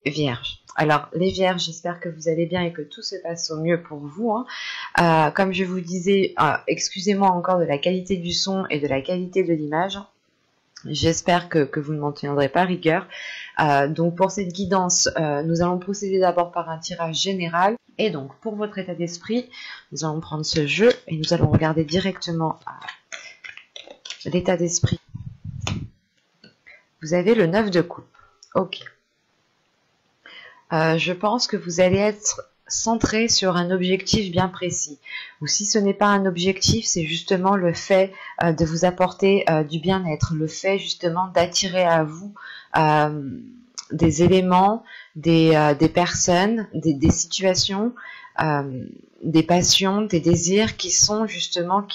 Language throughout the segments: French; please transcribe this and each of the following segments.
Vierge. Alors, les Vierges, j'espère que vous allez bien et que tout se passe au mieux pour vous, hein. Comme je vous disais, excusez-moi encore de la qualité du son et de la qualité de l'image. J'espère que vous ne m'en tiendrez pas rigueur. Donc, pour cette guidance, nous allons procéder d'abord par un tirage général. Et donc, pour votre état d'esprit, nous allons prendre ce jeu et nous allons regarder directement l'état d'esprit. Vous avez le 9 de coupe. Ok. Je pense que vous allez être centré sur un objectif bien précis. Ou si ce n'est pas un objectif, c'est justement le fait de vous apporter du bien-être, le fait justement d'attirer à vous des éléments, des personnes, des situations, des passions, des désirs qui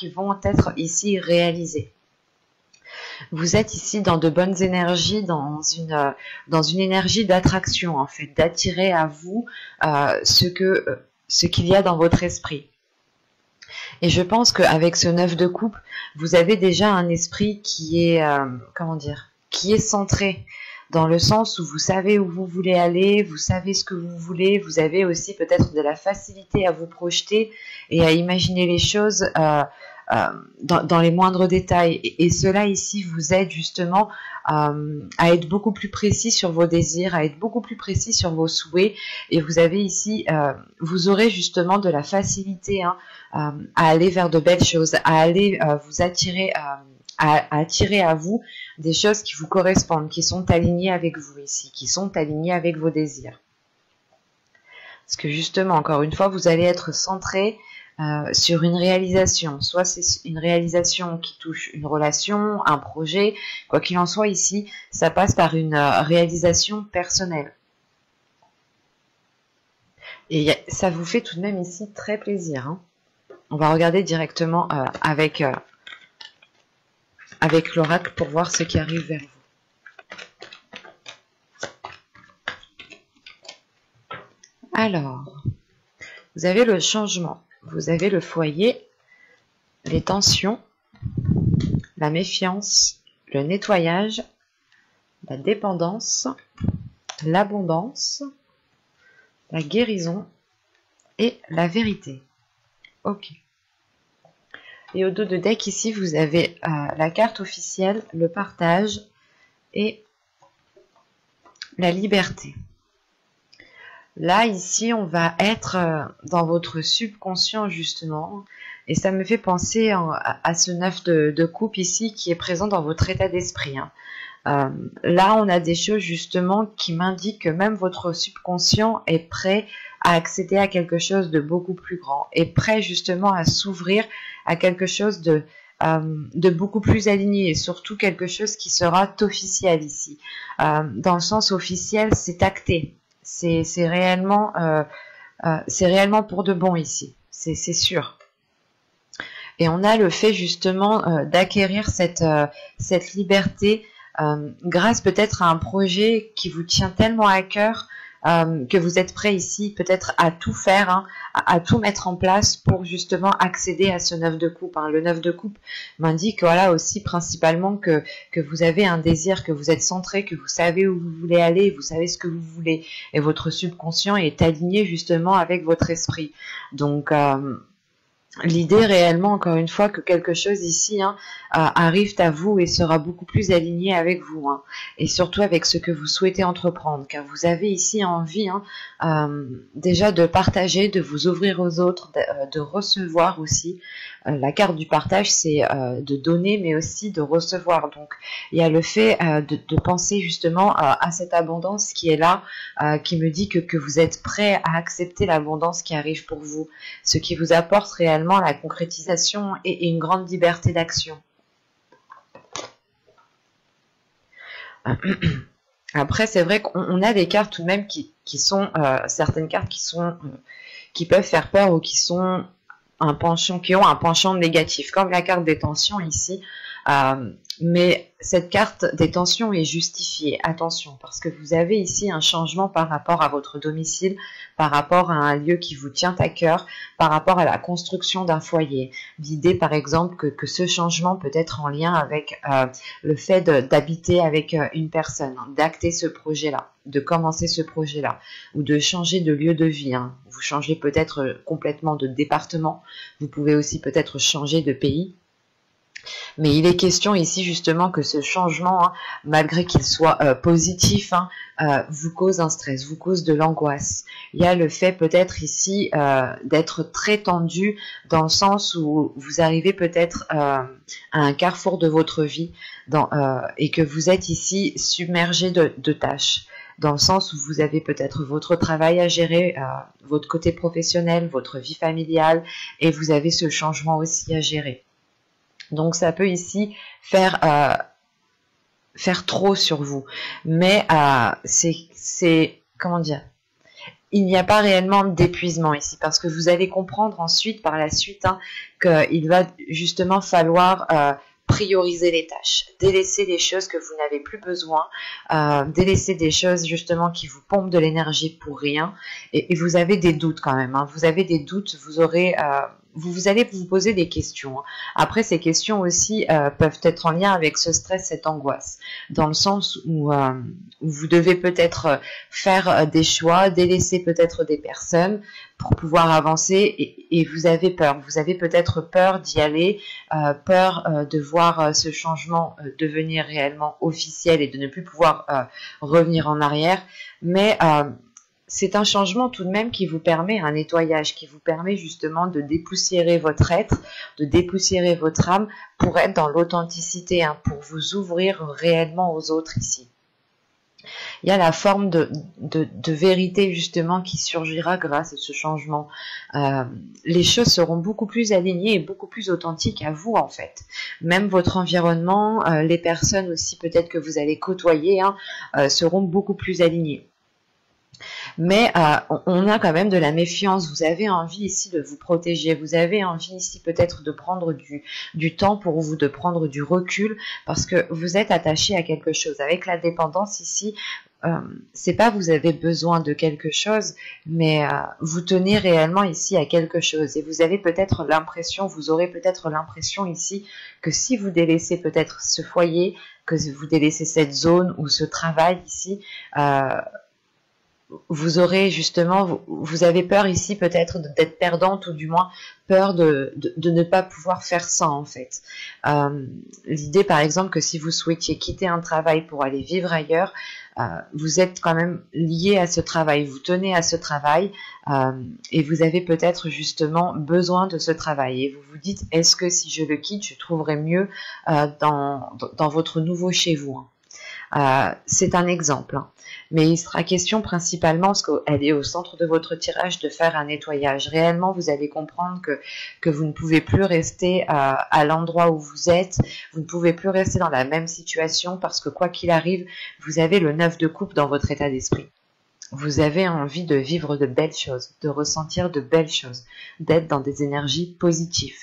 vont être ici réalisés. Vous êtes ici dans de bonnes énergies, dans une énergie d'attraction, en fait, d'attirer à vous ce qu'il y a dans votre esprit. Et je pense qu'avec ce 9 de coupe, vous avez déjà un esprit qui est, qui est centré, dans le sens où vous savez où vous voulez aller, vous savez ce que vous voulez, vous avez aussi peut-être de la facilité à vous projeter et à imaginer les choses dans les moindres détails. Et cela ici vous aide justement à être beaucoup plus précis sur vos désirs, à être beaucoup plus précis sur vos souhaits. Et vous avez ici, vous aurez justement de la facilité à aller vers de belles choses, à aller vous attirer, à attirer à vous des choses qui vous correspondent, qui sont alignées avec vous ici, qui sont alignées avec vos désirs. Parce que justement, encore une fois, vous allez être centré sur une réalisation, soit c'est une réalisation qui touche une relation, un projet, quoi qu'il en soit ici, ça passe par une réalisation personnelle. Et ça vous fait tout de même ici très plaisir, hein. On va regarder directement avec l'oracle pour voir ce qui arrive vers vous. Alors, vous avez le changement. Vous avez le foyer, les tensions, la méfiance, le nettoyage, la dépendance, l'abondance, la guérison et la vérité. Ok. Et au dos de deck ici, vous avez la carte officielle, le partage et la liberté. Là, ici, on va être dans votre subconscient, justement. Et ça me fait penser à ce 9 de coupe ici qui est présent dans votre état d'esprit. Là, on a des choses, justement, qui m'indiquent que même votre subconscient est prêt à accéder à quelque chose de beaucoup plus grand. Est prêt, justement, à s'ouvrir à quelque chose de beaucoup plus aligné. Et surtout, quelque chose qui sera officiel ici. Dans le sens officiel, c'est acté. C'est réellement pour de bon ici, c'est sûr. Et on a le fait justement d'acquérir cette liberté grâce peut-être à un projet qui vous tient tellement à cœur que vous êtes prêt ici peut-être à tout faire, hein, à tout mettre en place pour justement accéder à ce 9 de coupe. Le 9 de coupe m'indique voilà aussi principalement que vous avez un désir, que vous êtes centré, que vous savez où vous voulez aller, vous savez ce que vous voulez. Et votre subconscient est aligné justement avec votre esprit. Donc l'idée réellement, encore une fois, que quelque chose ici arrive à vous et sera beaucoup plus aligné avec vous, hein, et surtout avec ce que vous souhaitez entreprendre, car vous avez ici envie déjà de partager, de vous ouvrir aux autres, de recevoir aussi. La carte du partage, c'est de donner, mais aussi de recevoir. Donc, il y a le fait de penser justement à cette abondance qui est là, qui me dit que vous êtes prêt à accepter l'abondance qui arrive pour vous, ce qui vous apporte réellement la concrétisation et une grande liberté d'action. Après, c'est vrai qu'on a des cartes tout de même qui sont certaines cartes qui peuvent faire peur ou qui sont qui ont un penchant négatif, comme la carte des tensions ici. Mais cette carte des tensions est justifiée, attention, parce que vous avez ici un changement par rapport à votre domicile, par rapport à un lieu qui vous tient à cœur, par rapport à la construction d'un foyer. L'idée, par exemple, que ce changement peut être en lien avec le fait d'habiter avec une personne, d'acter ce projet-là, de commencer ce projet-là, ou de changer de lieu de vie. Vous changez peut-être complètement de département, vous pouvez aussi peut-être changer de pays. Mais il est question ici justement que ce changement, malgré qu'il soit positif, vous cause un stress, vous cause de l'angoisse. Il y a le fait peut-être ici d'être très tendu dans le sens où vous arrivez peut-être à un carrefour de votre vie et que vous êtes ici submergé de tâches. Dans le sens où vous avez peut-être votre travail à gérer, votre côté professionnel, votre vie familiale, et vous avez ce changement aussi à gérer. Donc ça peut ici faire trop sur vous, mais c'est comment dire, il n'y a pas réellement d'épuisement ici, parce que vous allez comprendre ensuite, par la suite, qu'il va justement falloir prioriser les tâches, délaisser des choses que vous n'avez plus besoin, délaisser des choses justement qui vous pompent de l'énergie pour rien, et vous avez des doutes quand même, vous avez des doutes, vous aurez... vous allez vous poser des questions. Après, ces questions aussi peuvent être en lien avec ce stress, cette angoisse, dans le sens où vous devez peut-être faire des choix, délaisser peut-être des personnes pour pouvoir avancer, et vous avez peur. Vous avez peut-être peur d'y aller, peur de voir ce changement devenir réellement officiel et de ne plus pouvoir revenir en arrière, mais... c'est un changement tout de même qui vous permet un nettoyage, qui vous permet justement de dépoussiérer votre être, de dépoussiérer votre âme pour être dans l'authenticité, pour vous ouvrir réellement aux autres ici. Il y a la forme de vérité justement qui surgira grâce à ce changement. Les choses seront beaucoup plus alignées et beaucoup plus authentiques à vous en fait. Même votre environnement, les personnes aussi peut-être que vous allez côtoyer seront beaucoup plus alignées. Mais on a quand même de la méfiance. Vous avez envie ici de vous protéger. Vous avez envie ici peut-être de prendre du temps pour vous, de prendre du recul, parce que vous êtes attaché à quelque chose. Avec la dépendance ici, c'est pas vous avez besoin de quelque chose, mais vous tenez réellement ici à quelque chose. Et vous avez peut-être l'impression, vous aurez peut-être l'impression ici que si vous délaissez peut-être ce foyer, que vous délaissez cette zone ou ce travail ici, vous aurez justement, vous avez peur ici peut-être d'être perdante, ou du moins peur de ne pas pouvoir faire ça en fait. L'idée par exemple que si vous souhaitiez quitter un travail pour aller vivre ailleurs, vous êtes quand même lié à ce travail, vous tenez à ce travail, et vous avez peut-être justement besoin de ce travail, et vous vous dites, est-ce que si je le quitte, je trouverai mieux dans votre nouveau chez vous. C'est un exemple, mais il sera question principalement, parce qu'elle est au centre de votre tirage, de faire un nettoyage. Réellement, vous allez comprendre que vous ne pouvez plus rester à l'endroit où vous êtes, vous ne pouvez plus rester dans la même situation, parce que quoi qu'il arrive, vous avez le 9 de coupe dans votre état d'esprit. Vous avez envie de vivre de belles choses, de ressentir de belles choses, d'être dans des énergies positives,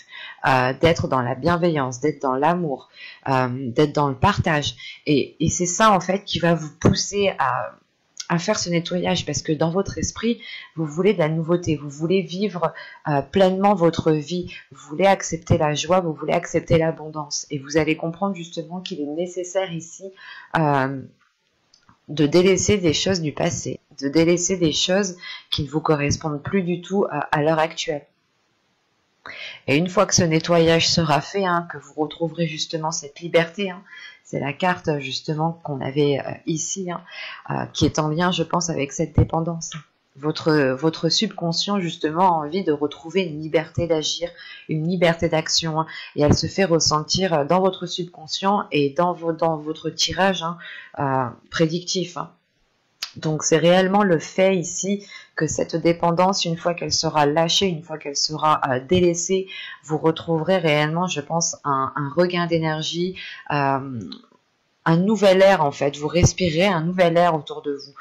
d'être dans la bienveillance, d'être dans l'amour, d'être dans le partage. Et c'est ça en fait qui va vous pousser à faire ce nettoyage, parce que dans votre esprit, vous voulez de la nouveauté, vous voulez vivre pleinement votre vie, vous voulez accepter la joie, vous voulez accepter l'abondance. Et vous allez comprendre justement qu'il est nécessaire ici de délaisser des choses du passé, de délaisser des choses qui ne vous correspondent plus du tout à l'heure actuelle. Et une fois que ce nettoyage sera fait, que vous retrouverez justement cette liberté, c'est la carte justement qu'on avait ici, qui est en lien, je pense, avec cette dépendance. Votre subconscient justement a envie de retrouver une liberté d'agir, une liberté d'action, et elle se fait ressentir dans votre subconscient et dans votre tirage prédictif. Donc c'est réellement le fait ici que cette dépendance, une fois qu'elle sera lâchée, une fois qu'elle sera délaissée, vous retrouverez réellement, je pense, un regain d'énergie, un nouvel air en fait, vous respirez un nouvel air autour de vous.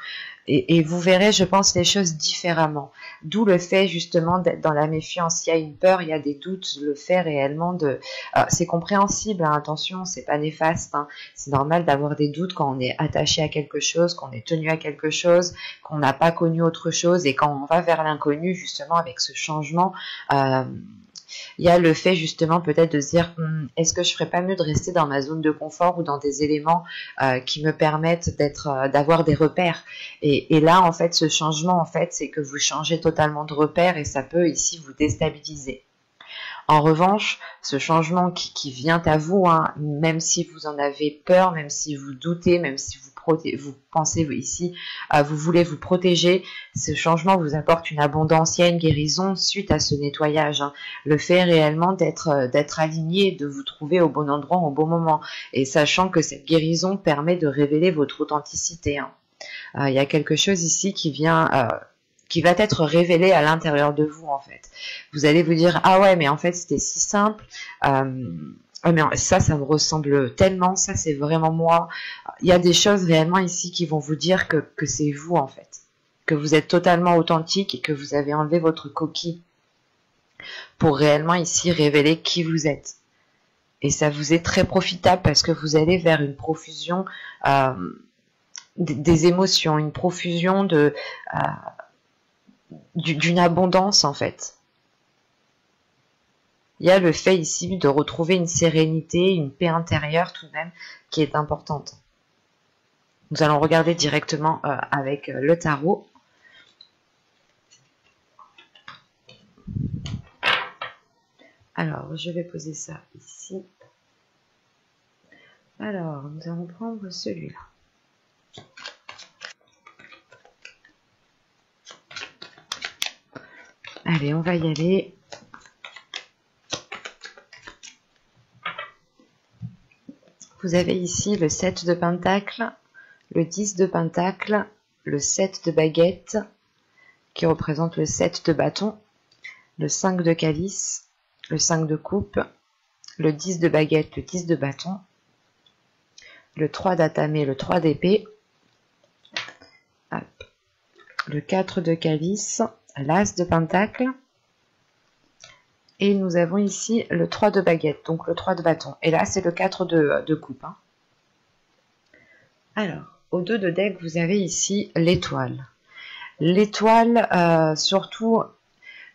Et vous verrez, je pense, les choses différemment. D'où le fait justement d'être dans la méfiance. Il y a une peur, il y a des doutes, le fait réellement de... c'est compréhensible, hein, attention, c'est pas néfaste. Hein. C'est normal d'avoir des doutes quand on est attaché à quelque chose, qu'on est tenu à quelque chose, qu'on n'a pas connu autre chose. Et quand on va vers l'inconnu, justement, avec ce changement... il y a le fait justement peut-être de se dire est-ce que je ferais pas mieux de rester dans ma zone de confort ou dans des éléments qui me permettent d'avoir des repères et là en fait ce changement en fait c'est que vous changez totalement de repères et ça peut ici vous déstabiliser. En revanche, ce changement qui vient à vous, hein, même si vous en avez peur, même si vous doutez, même si vous pensez ici, vous voulez vous protéger, ce changement vous apporte une abondance, il y a une guérison suite à ce nettoyage. Hein. Le fait réellement d'être aligné, de vous trouver au bon endroit au bon moment, et sachant que cette guérison permet de révéler votre authenticité. Hein. Il y a quelque chose ici qui vient... qui va être révélé à l'intérieur de vous en fait. Vous allez vous dire ah ouais mais en fait c'était si simple, mais ça me ressemble tellement, ça c'est vraiment moi. Il y a des choses réellement ici qui vont vous dire que c'est vous en fait, que vous êtes totalement authentique et que vous avez enlevé votre coquille pour réellement ici révéler qui vous êtes. Et ça vous est très profitable parce que vous allez vers une profusion des émotions, une profusion d'une abondance en fait. Il y a le fait ici de retrouver une sérénité, une paix intérieure tout de même qui est importante. Nous allons regarder directement avec le tarot. Alors, je vais poser ça ici. Alors, nous allons prendre celui-là. Allez, on va y aller. Vous avez ici le 7 de Pentacle, le 10 de Pentacle, le 7 de Baguette, qui représente le 7 de Bâton, le 5 de Calice, le 5 de Coupe, le 10 de Baguette, le 10 de Bâton, le 3 d'Atamé, le 3 d'Épée, le 4 de Calice, l'As de Pentacle, et nous avons ici le 3 de Baguette, donc le 3 de Bâton. Et là, c'est le 4 de Coupe. Hein. Alors, au 2 de deck, vous avez ici l'étoile. L'étoile, surtout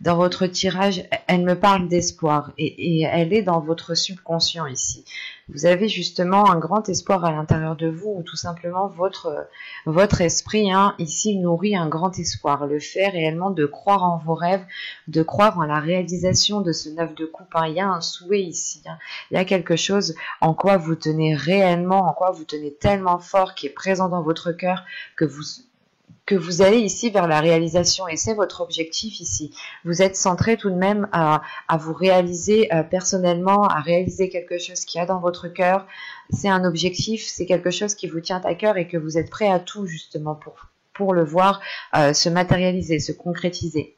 dans votre tirage, elle me parle d'espoir et elle est dans votre subconscient ici. Vous avez justement un grand espoir à l'intérieur de vous ou tout simplement votre esprit hein, ici nourrit un grand espoir. Le fait réellement de croire en vos rêves, de croire en la réalisation de ce 9 de coupe. Hein. Il y a un souhait ici. Hein. Il y a quelque chose en quoi vous tenez réellement, en quoi vous tenez tellement fort qui est présent dans votre cœur que vous allez ici vers la réalisation et c'est votre objectif ici. Vous êtes centré tout de même à vous réaliser personnellement, à réaliser quelque chose qui a dans votre cœur. C'est un objectif, c'est quelque chose qui vous tient à cœur et que vous êtes prêt à tout justement pour le voir se matérialiser, se concrétiser.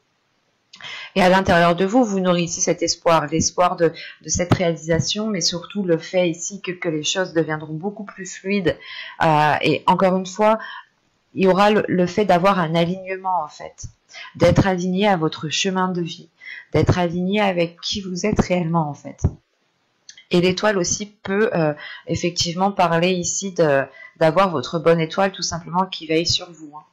Et à l'intérieur de vous, vous nourrissez cet espoir, l'espoir de cette réalisation, mais surtout le fait ici que les choses deviendront beaucoup plus fluides. Et encore une fois, il y aura le fait d'avoir un alignement en fait, d'être aligné à votre chemin de vie, d'être aligné avec qui vous êtes réellement en fait. Et l'étoile aussi peut effectivement parler ici d'avoir votre bonne étoile tout simplement qui veille sur vous. Hein.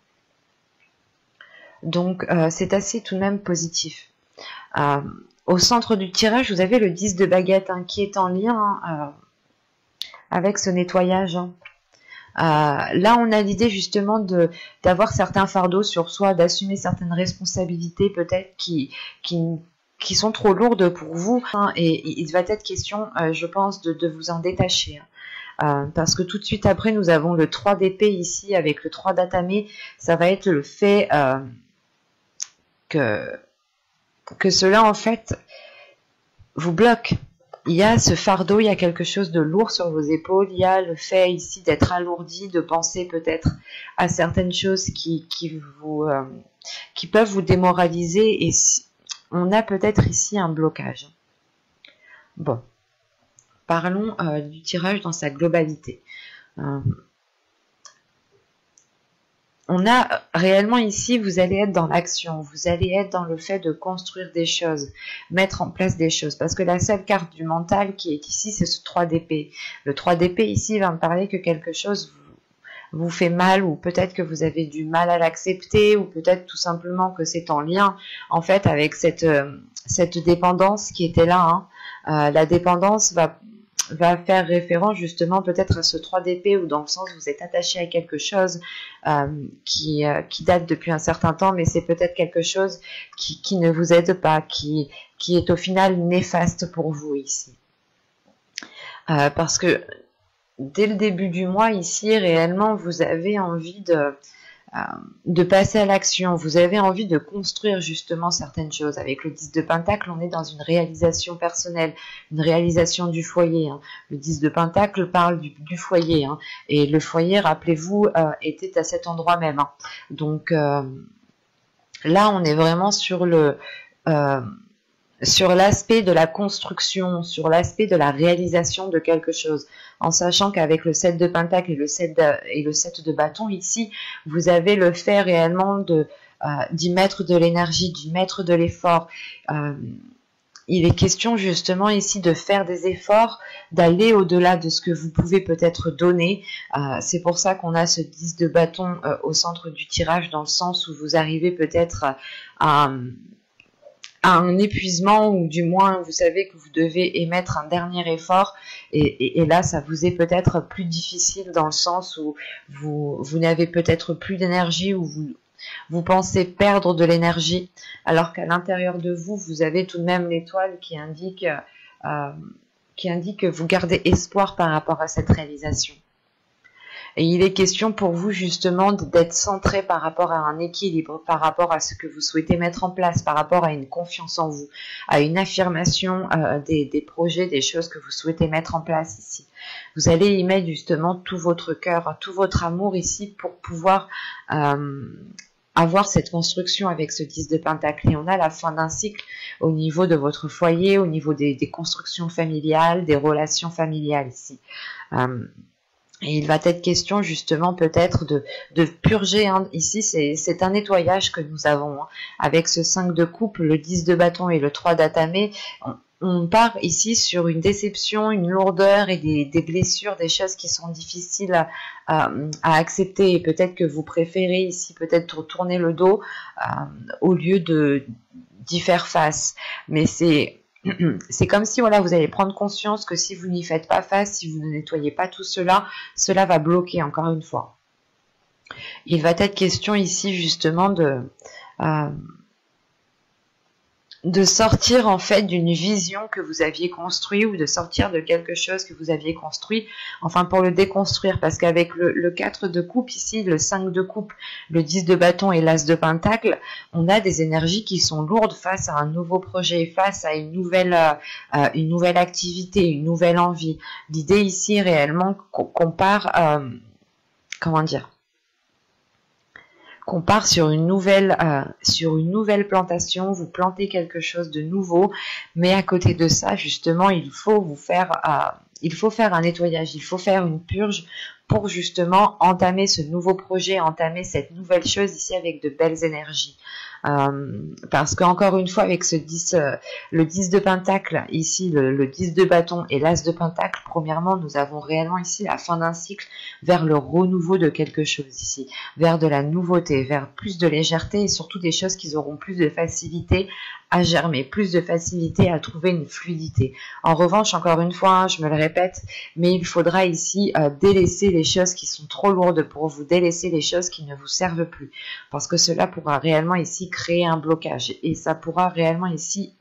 Donc c'est assez tout de même positif. Au centre du tirage, vous avez le 10 de Baguette hein, qui est en lien avec ce nettoyage. Hein. Là, on a l'idée justement d'avoir certains fardeaux sur soi, d'assumer certaines responsabilités peut-être qui sont trop lourdes pour vous. Hein, et il va être question, je pense, de vous en détacher. Hein. Parce que tout de suite après, nous avons le 3 d'épée ici avec le 3 d'atamé. Ça va être le fait que cela, en fait, vous bloque. Il y a ce fardeau, il y a quelque chose de lourd sur vos épaules, il y a le fait ici d'être alourdi, de penser peut-être à certaines choses qui peuvent vous démoraliser et on a peut-être ici un blocage. Bon, parlons du tirage dans sa globalité. Euh, on a réellement ici, vous allez être dans l'action, vous allez être dans le fait de construire des choses, mettre en place des choses. Parce que la seule carte du mental qui est ici, c'est ce 3 d'épée. Le 3 d'épée ici va me parler que quelque chose vous fait mal, ou peut-être que vous avez du mal à l'accepter, ou peut-être tout simplement que c'est en lien en fait avec cette dépendance qui était là. La dépendance va faire référence justement peut-être à ce 3 d'épée, ou dans le sens où vous êtes attaché à quelque chose qui date depuis un certain temps, mais c'est peut-être quelque chose qui ne vous aide pas, qui est au final néfaste pour vous ici. Parce que dès le début du mois ici, réellement, vous avez envie de passer à l'action, vous avez envie de construire justement certaines choses. Avec le 10 de Pentacle, on est dans une réalisation personnelle, une réalisation du foyer. Le 10 de Pentacle parle du foyer, et le foyer, rappelez-vous, était à cet endroit même. Donc là, on est vraiment sur l'aspect de la construction, sur l'aspect de la réalisation de quelque chose, en sachant qu'avec le 7 de Pentacle et le 7 de bâton ici, vous avez le fait réellement d'y mettre de l'énergie, d'y mettre de l'effort. Il est question justement ici de faire des efforts, d'aller au-delà de ce que vous pouvez peut-être donner. C'est pour ça qu'on a ce 10 de bâton au centre du tirage, dans le sens où vous arrivez peut-être à un épuisement, ou du moins vous savez que vous devez émettre un dernier effort, et là ça vous est peut-être plus difficile, dans le sens où vous n'avez peut-être plus d'énergie, ou vous pensez perdre de l'énergie, alors qu'à l'intérieur de vous, vous avez tout de même l'étoile qui indique que vous gardez espoir par rapport à cette réalisation. Et il est question pour vous justement d'être centré par rapport à un équilibre, par rapport à ce que vous souhaitez mettre en place, par rapport à une confiance en vous, à une affirmation des projets, des choses que vous souhaitez mettre en place ici. Vous allez y mettre justement tout votre cœur, tout votre amour ici, pour pouvoir avoir cette construction avec ce 10 de Pentacle. Et on a la fin d'un cycle au niveau de votre foyer, au niveau des constructions familiales, des relations familiales ici. Et il va être question justement peut-être de purger. Ici, c'est un nettoyage que nous avons. Avec ce 5 de coupe, le 10 de bâton et le 3 d'atamé, on part ici sur une déception, une lourdeur et des blessures, des choses qui sont difficiles à accepter. Et peut-être que vous préférez ici peut-être tourner le dos au lieu d'y faire face. Mais c'est comme si voilà, vous allez prendre conscience que si vous n'y faites pas face, si vous ne nettoyez pas tout cela, cela va bloquer encore une fois. Il va être question ici justement de sortir en fait d'une vision que vous aviez construite, ou de sortir de quelque chose que vous aviez construit, enfin pour le déconstruire, parce qu'avec le 4 de coupe ici, le 5 de coupe, le 10 de bâton et l'as de pentacle, on a des énergies qui sont lourdes face à un nouveau projet, face à une nouvelle activité, une nouvelle envie. L'idée ici réellement qu'on part, qu'on part sur une nouvelle plantation, vous plantez quelque chose de nouveau, mais à côté de ça, justement, il faut faire un nettoyage, il faut faire une purge pour justement entamer ce nouveau projet, entamer cette nouvelle chose ici avec de belles énergies. Parce qu'encore une fois, avec ce 10, le 10 de pentacle, ici le 10 de bâton et l'as de pentacle, premièrement, nous avons réellement ici la fin d'un cycle vers le renouveau de quelque chose ici, vers de la nouveauté, vers plus de légèreté, et surtout des choses qui auront plus de facilité à germer, plus de facilité à trouver une fluidité. En revanche, encore une fois, je me le répète, mais il faudra ici délaisser les choses qui sont trop lourdes pour vous, délaisser les choses qui ne vous servent plus, parce que cela pourra réellement ici créer un blocage, et ça pourra réellement ici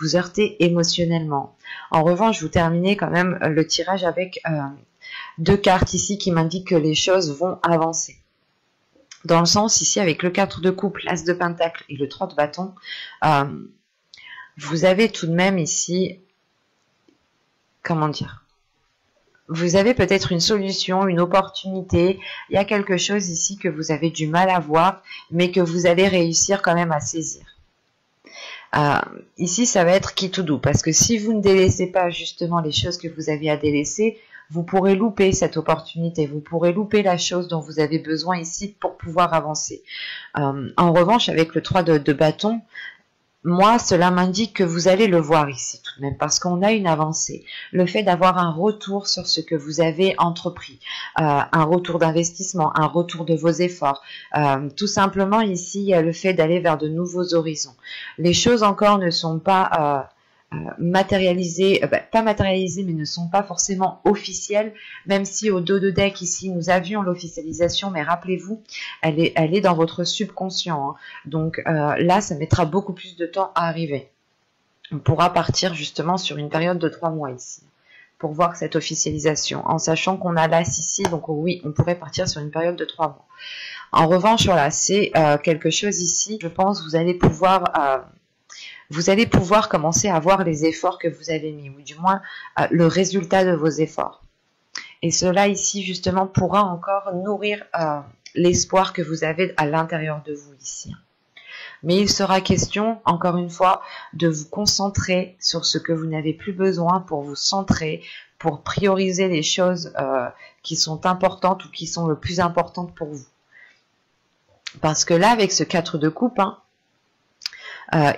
vous heurter émotionnellement. En revanche, je vous terminez quand même le tirage avec deux cartes ici qui m'indiquent que les choses vont avancer. Dans le sens ici, avec le 4 de coupe, l'as de pentacle et le 3 de bâton, vous avez tout de même ici, vous avez peut-être une solution, une opportunité, il y a quelque chose ici que vous avez du mal à voir, mais que vous allez réussir quand même à saisir. Ici, ça va être qui tout doux, parce que si vous ne délaissez pas justement les choses que vous avez à délaisser, vous pourrez louper cette opportunité, vous pourrez louper la chose dont vous avez besoin ici pour pouvoir avancer. En revanche, avec le 3 de bâton, moi, cela m'indique que vous allez le voir ici tout de même, parce qu'on a une avancée. Le fait d'avoir un retour sur ce que vous avez entrepris, un retour d'investissement, un retour de vos efforts. Tout simplement ici, il y a le fait d'aller vers de nouveaux horizons. Les choses encore ne sont pas matérialisées, pas matérialisées, mais ne sont pas forcément officielles, même si au dos de deck ici, nous avions l'officialisation, mais rappelez-vous, elle est dans votre subconscient. Hein. Donc là, ça mettra beaucoup plus de temps à arriver. On pourra partir justement sur une période de 3 mois ici, pour voir cette officialisation, en sachant qu'on a l'As ici, donc oui, on pourrait partir sur une période de 3 mois. En revanche, voilà, c'est quelque chose ici, je pense, vous allez pouvoir commencer à voir les efforts que vous avez mis, ou du moins le résultat de vos efforts. Et cela ici, justement, pourra encore nourrir l'espoir que vous avez à l'intérieur de vous ici. Mais il sera question, encore une fois, de vous concentrer sur ce que vous n'avez plus besoin pour vous centrer, pour prioriser les choses qui sont importantes ou qui sont le plus importantes pour vous. Parce que là, avec ce 4 de coupe, hein,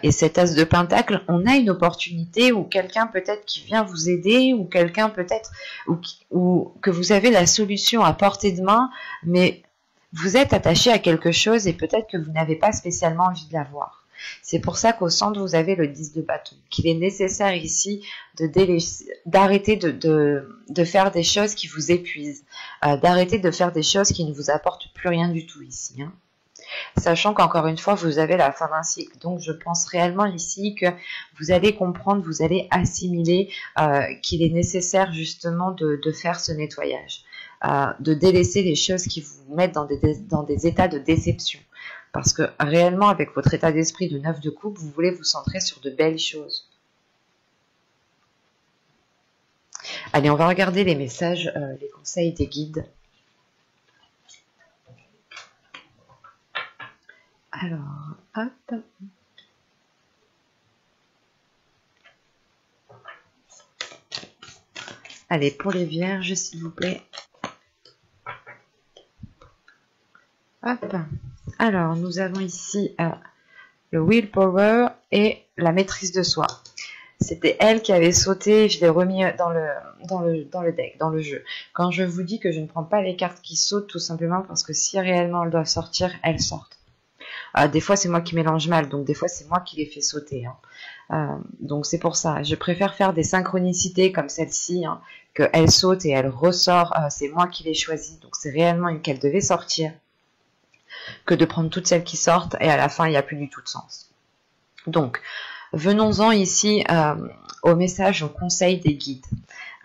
et cet as de pentacle, on a une opportunité où quelqu'un peut-être qui vient vous aider, ou quelqu'un peut-être ou que vous avez la solution à portée de main, mais vous êtes attaché à quelque chose et peut-être que vous n'avez pas spécialement envie de l'avoir. C'est pour ça qu'au centre, vous avez le 10 de bâton, qu'il est nécessaire ici d'arrêter de faire des choses qui vous épuisent, d'arrêter de faire des choses qui ne vous apportent plus rien du tout ici, hein. Sachant qu'encore une fois, vous avez la fin d'un cycle. Donc, je pense réellement ici que vous allez comprendre, vous allez assimiler qu'il est nécessaire justement de faire ce nettoyage, de délaisser les choses qui vous mettent dans des états de déception. Parce que réellement, avec votre état d'esprit de 9 de coupe, vous voulez vous centrer sur de belles choses. Allez, on va regarder les messages, les conseils des guides. Alors, hop. Allez, pour les vierges, s'il vous plaît. Hop. Alors, nous avons ici le willpower et la maîtrise de soi. C'était elle qui avait sauté, je l'ai remis dans le deck, dans le jeu. Quand je vous dis que je ne prends pas les cartes qui sautent, tout simplement parce que si réellement elles doivent sortir, elles sortent. Des fois, c'est moi qui mélange mal, donc des fois, c'est moi qui les fais sauter. Hein. Donc, c'est pour ça. Je préfère faire des synchronicités comme celle-ci, hein, qu'elle saute et elle ressort. C'est moi qui l'ai choisie, donc c'est réellement une qu'elle devait sortir, que de prendre toutes celles qui sortent et à la fin, il n'y a plus du tout de sens. Donc, venons-en ici au message, au conseil des guides.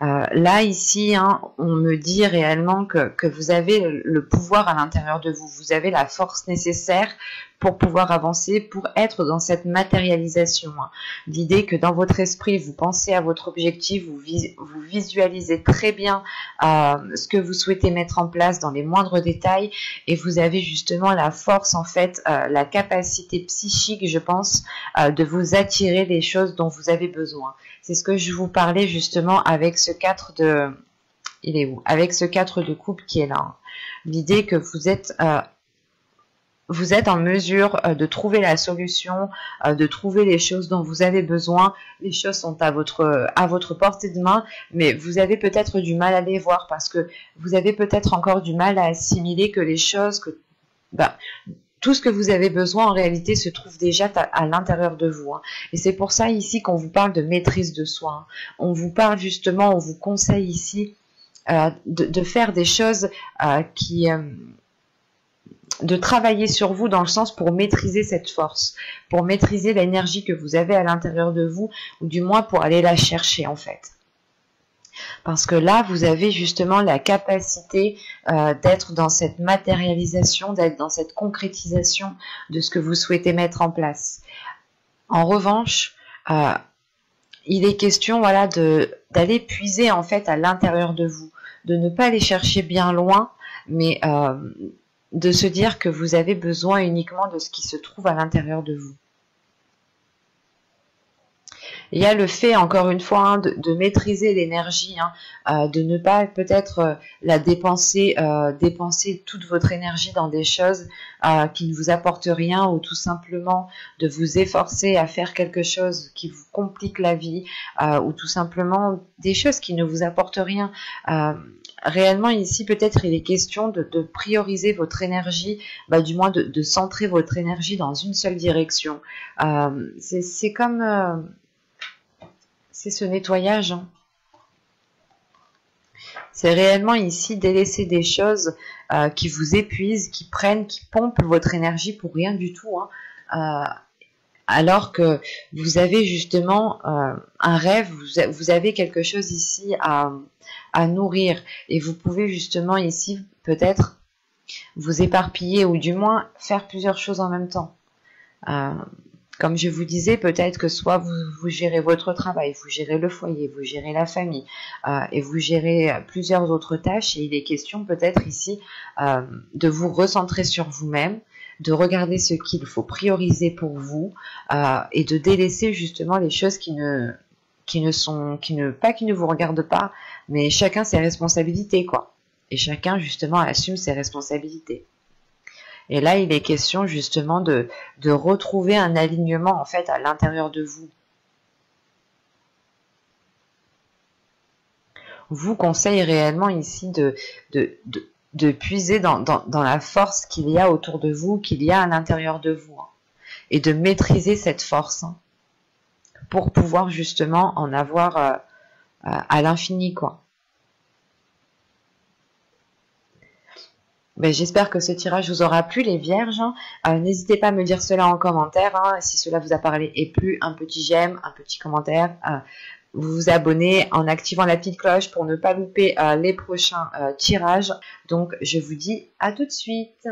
Là, ici, hein, on me dit réellement que vous avez le pouvoir à l'intérieur de vous. Vous avez la force nécessaire pour pouvoir avancer, pour être dans cette matérialisation. Hein. L'idée que dans votre esprit, vous pensez à votre objectif, vous visualisez très bien ce que vous souhaitez mettre en place dans les moindres détails, et vous avez justement la force, en fait, la capacité psychique, je pense, de vous attirer les choses dont vous avez besoin. C'est ce que je vous parlais justement avec ce 4 de... Il est où? Avec ce 4 de coupe qui est là. Hein. L'idée que vous êtes en mesure de trouver la solution, de trouver les choses dont vous avez besoin. Les choses sont à votre portée de main, mais vous avez peut-être du mal à les voir parce que vous avez peut-être encore du mal à assimiler que les choses... tout ce que vous avez besoin, en réalité, se trouve déjà à l'intérieur de vous. Hein. Et c'est pour ça, ici, qu'on vous parle de maîtrise de soi. Hein. On vous parle justement, on vous conseille ici de faire des choses de travailler sur vous dans le sens pour maîtriser cette force, pour maîtriser l'énergie que vous avez à l'intérieur de vous, ou du moins pour aller la chercher, en fait. Parce que là, vous avez justement la capacité d'être dans cette matérialisation, d'être dans cette concrétisation de ce que vous souhaitez mettre en place. En revanche, il est question, voilà, d'aller puiser en fait à l'intérieur de vous, de ne pas aller chercher bien loin, mais de se dire que vous avez besoin uniquement de ce qui se trouve à l'intérieur de vous. Il y a le fait, encore une fois, hein, de maîtriser l'énergie, hein, de ne pas peut-être la dépenser, dépenser toute votre énergie dans des choses qui ne vous apportent rien, ou tout simplement de vous efforcer à faire quelque chose qui vous complique la vie, ou tout simplement des choses qui ne vous apportent rien. Réellement ici, peut-être il est question de prioriser votre énergie, du moins de centrer votre énergie dans une seule direction. C'est comme... c'est ce nettoyage, hein. C'est réellement ici délaisser des choses qui vous épuisent, qui prennent, qui pompent votre énergie pour rien du tout, hein. Alors que vous avez justement un rêve, vous avez quelque chose ici à nourrir, et vous pouvez justement ici peut-être vous éparpiller, ou du moins faire plusieurs choses en même temps. Comme je vous disais, peut-être que soit vous gérez votre travail, vous gérez le foyer, vous gérez la famille, et vous gérez plusieurs autres tâches, et il est question peut-être ici de vous recentrer sur vous-même, de regarder ce qu'il faut prioriser pour vous, et de délaisser justement les choses qui ne vous regardent pas, mais chacun ses responsabilités, quoi. Et chacun justement assume ses responsabilités. Et là, il est question justement de retrouver un alignement en fait à l'intérieur de vous. Vous conseille réellement ici de puiser dans la force qu'il y a autour de vous, qu'il y a à l'intérieur de vous, hein, et de maîtriser cette force, hein, pour pouvoir justement en avoir à l'infini, quoi. J'espère que ce tirage vous aura plu, les vierges. N'hésitez pas à me dire cela en commentaire, hein, si cela vous a parlé et plu. Un petit j'aime, un petit commentaire. Vous vous abonnez en activant la petite cloche pour ne pas louper les prochains tirages. Donc je vous dis à tout de suite.